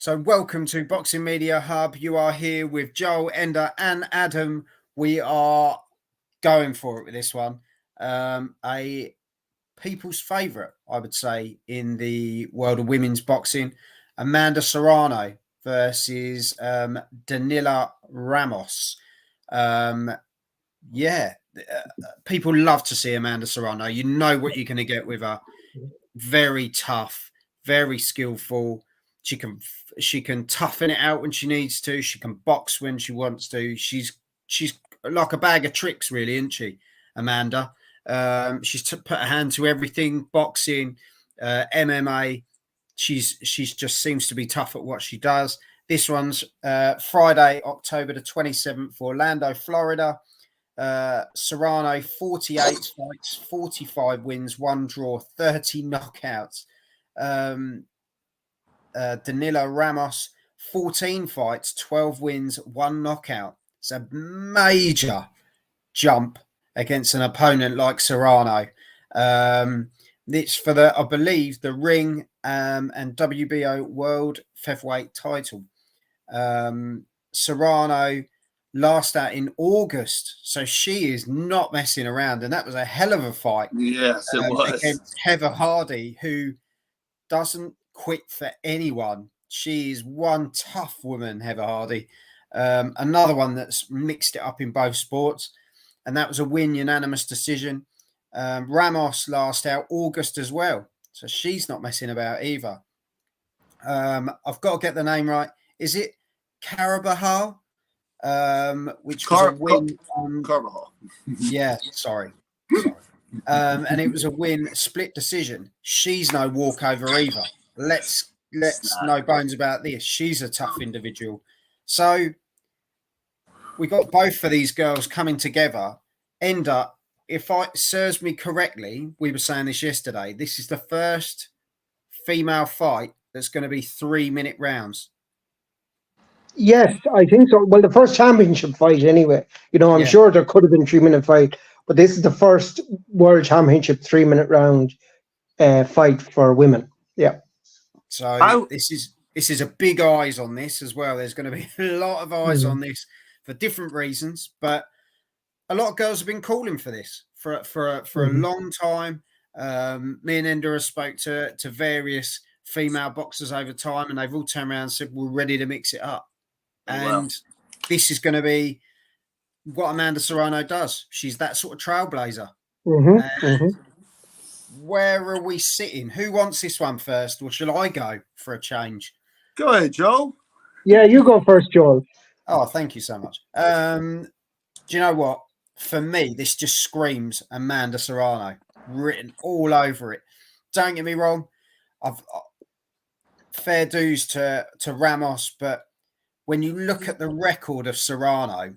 So welcome to Boxing Media Hub. You are here with Joel, Ender and Adam. We are going for it with this one. A people's favourite, I would say, in the world of women's boxing. Amanda Serrano versus Danila Ramos. People love to see Amanda Serrano. You know what you're going to get with her. Very tough, very skillful. She can toughen it out when she needs to. She can box when she wants to. She's like a bag of tricks, really, isn't she, Amanda? She's put her hand to everything: boxing, MMA. She's just seems to be tough at what she does. This one's Friday, October the 27th, Orlando, Florida. Serrano, 48 fights, 45 wins, 1 draw, 30 knockouts. Danila Ramos, 14 fights, 12 wins, 1 knockout. It's a major jump against an opponent like Serrano. It's for I believe, the ring and WBO World Featherweight title. Serrano last out in August, so she is not messing around, and that was a hell of a fight. Yes, it was against Heather Hardy, who doesn't quit for anyone. She is one tough woman, Heather Hardy. Another one that's mixed it up in both sports, and that was a win, unanimous decision. Ramos last out August as well, so she's not messing about either. I've got to get the name right. Is it Carabajal? Which was a win on Carvajal. Yeah, sorry. And it was a win, split decision. She's no walkover either. Let's no bones about this. She's a tough individual. So we got both of these girls coming together. Ender, if it serves me correctly, we were saying this yesterday, this is the first female fight that's going to be 3-minute rounds. Yes, I think so. Well, the first championship fight anyway. I'm sure there could have been 3-minute fight, but this is the first world championship 3-minute round fight for women. Yeah. So this is a big eyes on this as well. There's going to be a lot of eyes on this for different reasons, but a lot of girls have been calling for this for a long time. Me and Ender spoke to various female boxers over time, and they've all turned around and said, we're ready to mix it up. And this is going to be what Amanda Serrano does. She's that sort of trailblazer. Where are we sitting? Who wants this one first, or shall I go for a change? Go ahead, Joel. Yeah, you go first, Joel. Oh, thank you so much. Do you know what? For me, this just screams Amanda Serrano, written all over it. Don't get me wrong. I've fair dues to Ramos, but when you look at the record of Serrano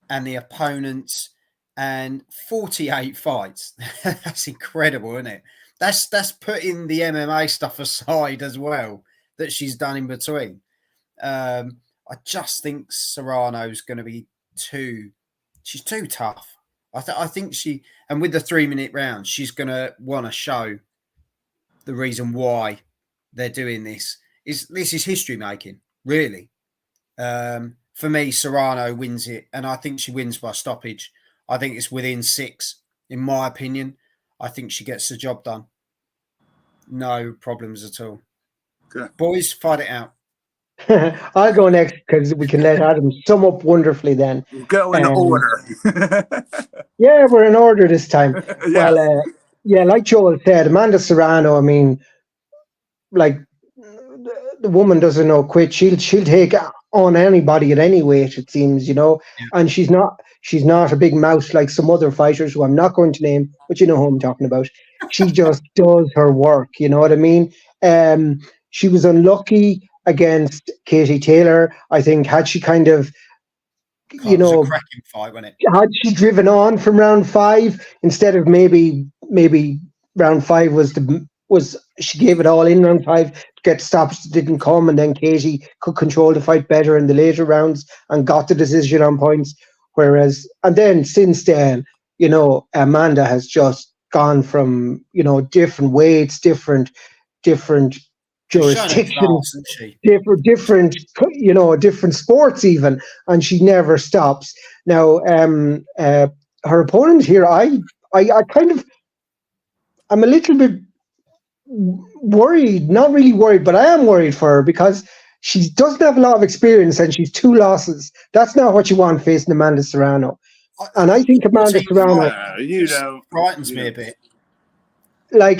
and the opponents and 48 fights, that's incredible, isn't it? That's putting the MMA stuff aside as well that she's done in between. I just think Serrano's going to be she's too tough. I think and with the 3-minute round, she's going to want to show the reason why they're doing this. This is history making, really. For me, Serrano wins it, and I think she wins by stoppage. I think it's within 6, in my opinion. I think she gets the job done. No problems at all. Good. Boys, fight it out. I'll go next because we can let Adam sum up wonderfully then. We'll go in order. Yeah, we're in order this time. Yeah. Well, like Joel said, Amanda Serrano, I mean, like, the woman doesn't know quit. She'll take on anybody at any weight, it seems, and she's not a big mouth like some other fighters who I'm not going to name, but you know who I'm talking about. She just does her work, you know what I mean? She was unlucky against Katie Taylor. I think had she kind of, it was a cracking fight, wasn't it? Had she driven on from round 5 instead of maybe round 5 was she gave it all in round 5, get stops didn't come, and then Katie could control the fight better in the later rounds and got the decision on points. And then since then, Amanda has just gone from, different weights, different She's shown her jurisdictions, class, isn't she? different sports even, and she never stops. Now, her opponent here, I kind of, I'm a little bit worried, not really worried, but I am worried for her because she doesn't have a lot of experience and she's 2 losses. That's not what you want facing Amanda Serrano. And I think Amanda Serrano, frightens me a bit. like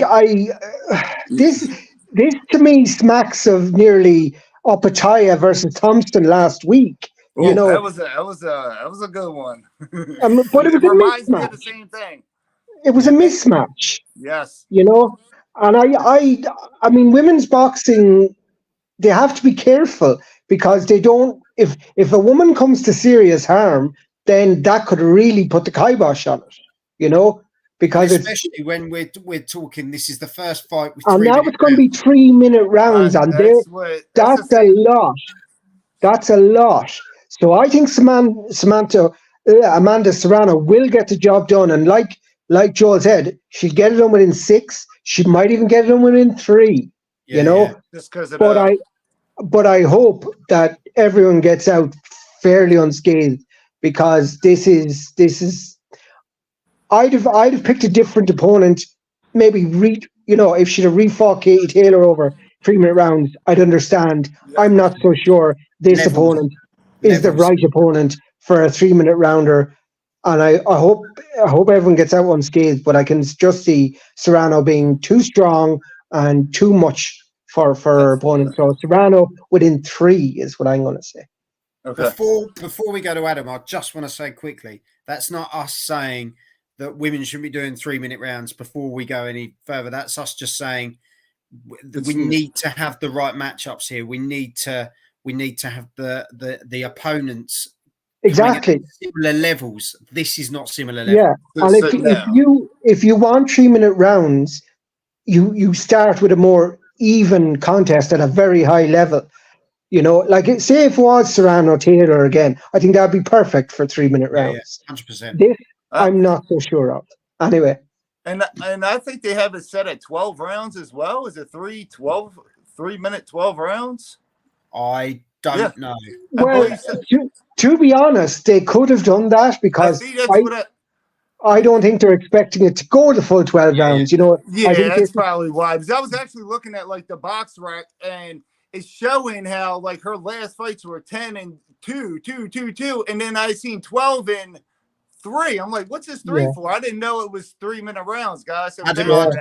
this to me smacks of nearly Opataya versus Thompson last week. Oh, that was a good one. But it reminds me of the same thing. It was a mismatch. Yes. And I mean, women's boxing, they have to be careful because they don't. If a woman comes to serious harm, then that could really put the kibosh on it. Because especially when we're talking, this is the first fight with and now it's going to be 3-minute rounds, and that's a lot. That's a lot. So I think Amanda Serrano will get the job done, and like Joel said, she'll get it done within 6. She might even get it done within 3. Just because of but I hope that everyone gets out fairly unscathed, because this is. I'd have picked a different opponent. Maybe if she'd have refought Katie Taylor over 3-minute rounds, I'd understand. I'm not so sure this opponent is the right opponent for a 3-minute rounder, and I hope everyone gets out unscathed. But I can just see Serrano being too strong and too much for her opponent. So Serrano within 3 is what I'm going to say. Okay. Before we go to Adam, I just want to say quickly, that's not us saying that women shouldn't be doing 3-minute rounds before we go any further. That's us just saying we need to have the right matchups here. We need to have the opponents exactly similar levels. This is not similar levels. Yeah, and if you want 3-minute rounds, you start with a more even contest at a very high level. Like say if it was Serrano Taylor again, I think that'd be perfect for 3-minute rounds. 100%. This I'm not so sure of. Anyway. And I think they have it set at 12 rounds as well. Is it 3-minute 12 rounds? I don't know. Well, to be honest, they could have done that because I don't think they're expecting it to go the full 12 rounds. Yeah, that's probably why. Because I was actually looking at the box rec, and it's showing how her last fights were 10 and 2, 2, 2, 2, and then I seen 12 and 3. I'm like, what's this 3 for? I didn't know it was 3-minute rounds, guys. So Adamad,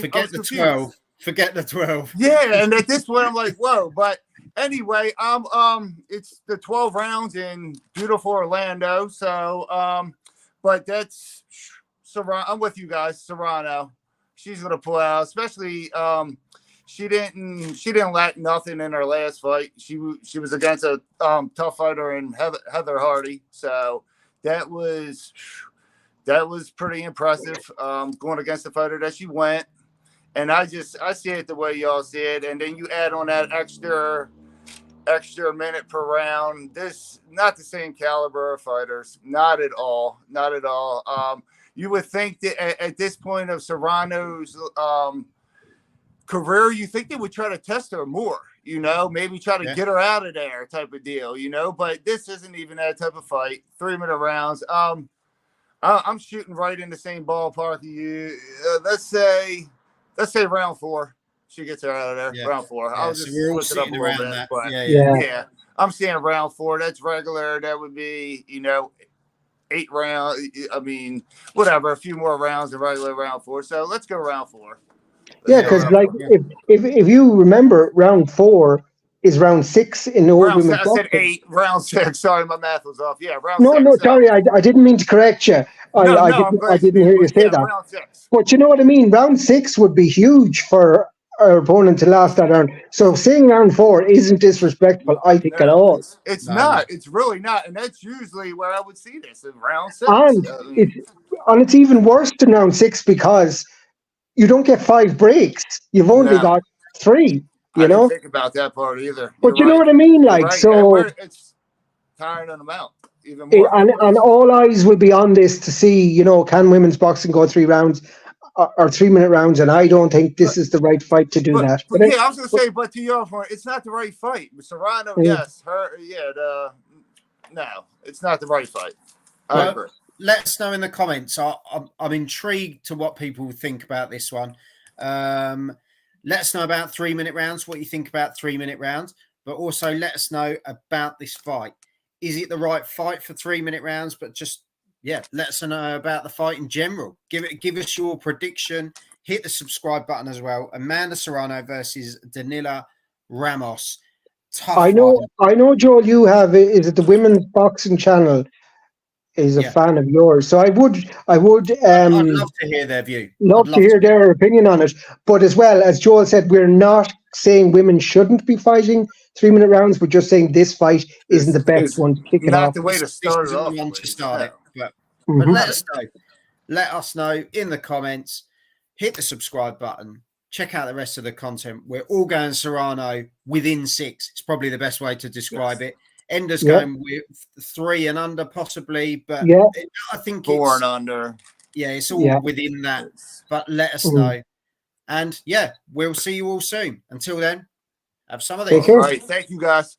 forget the 12. Forget the 12. Yeah, and at this point, I'm like, whoa. But anyway, it's the 12 rounds in beautiful Orlando. So, but that's Serrano. I'm with you guys. Serrano, she's gonna pull out. Especially, she didn't lack nothing in her last fight. She was against a tough fighter in Heather Hardy. So. That was pretty impressive, going against the fighter that she went. And I see it the way y'all see it. And then you add on that extra minute per round. This not the same caliber of fighters. Not at all. Not at all. You would think that at this point of Serrano's career, you think they would try to test her more. Maybe try to get her out of there type of deal, but this isn't even that type of fight. 3-minute rounds. I'm shooting right in the same ballpark of you. Let's say round 4. She gets her out of there. Yeah. Round 4. Yeah, I'll just switch it up a little bit. But yeah. I'm seeing round 4. That's regular. That would be, 8 rounds. I mean, whatever. A few more rounds of regular round 4. So let's go round 4. Yeah, because if you remember, round 4 is round 6 in the old women's boxing. I said 8, round 6. Sorry, my math was off. Yeah, round 6. No, sorry, I didn't mean to correct you. I didn't hear you say that. Round 6. But you know what I mean? Round 6 would be huge for our opponent to last that round. So saying round 4 isn't disrespectful, I think, at all. It's not. It's really not. And that's usually where I would see this, in round 6. And it's even worse than round 6 because you don't get 5 breaks. You've only got 3. I didn't think about that part either. But you know what I mean? So it's tiring them out even more. And all eyes will be on this to see, can women's boxing go 3 rounds? or 3-minute rounds, and I don't think this is the right fight to do that. But yeah, I was gonna say, but to your point, it's not the right fight. Serrano, yes, no, it's not the right fight. I agree. Let us know in the comments. I'm intrigued to what people think about this one. Let us know about 3-minute rounds, what you think about 3-minute rounds, but also let us know about this fight. Is it the right fight for 3-minute rounds? But just, let us know about the fight in general. Give us your prediction. Hit the subscribe button as well. Amanda Serrano versus Danila Ramos. Tough I know, Joel, you have, is it the Women's Boxing Channel is a fan of yours. So I'd love to hear their view. Love to hear their opinion on it. But as well, as Joel said, we're not saying women shouldn't be fighting 3-minute rounds. We're just saying this fight isn't the best one to kick it off. Not the way to start it off. But let us know. Let us know in the comments. Hit the subscribe button. Check out the rest of the content. We're all going Serrano within 6. It's probably the best way to describe it. Ender's going with 3 and under, possibly, but I think 4 and under. Yeah, it's all within that. But let us know. And we'll see you all soon. Until then, have some of this. All right. Thank you, guys.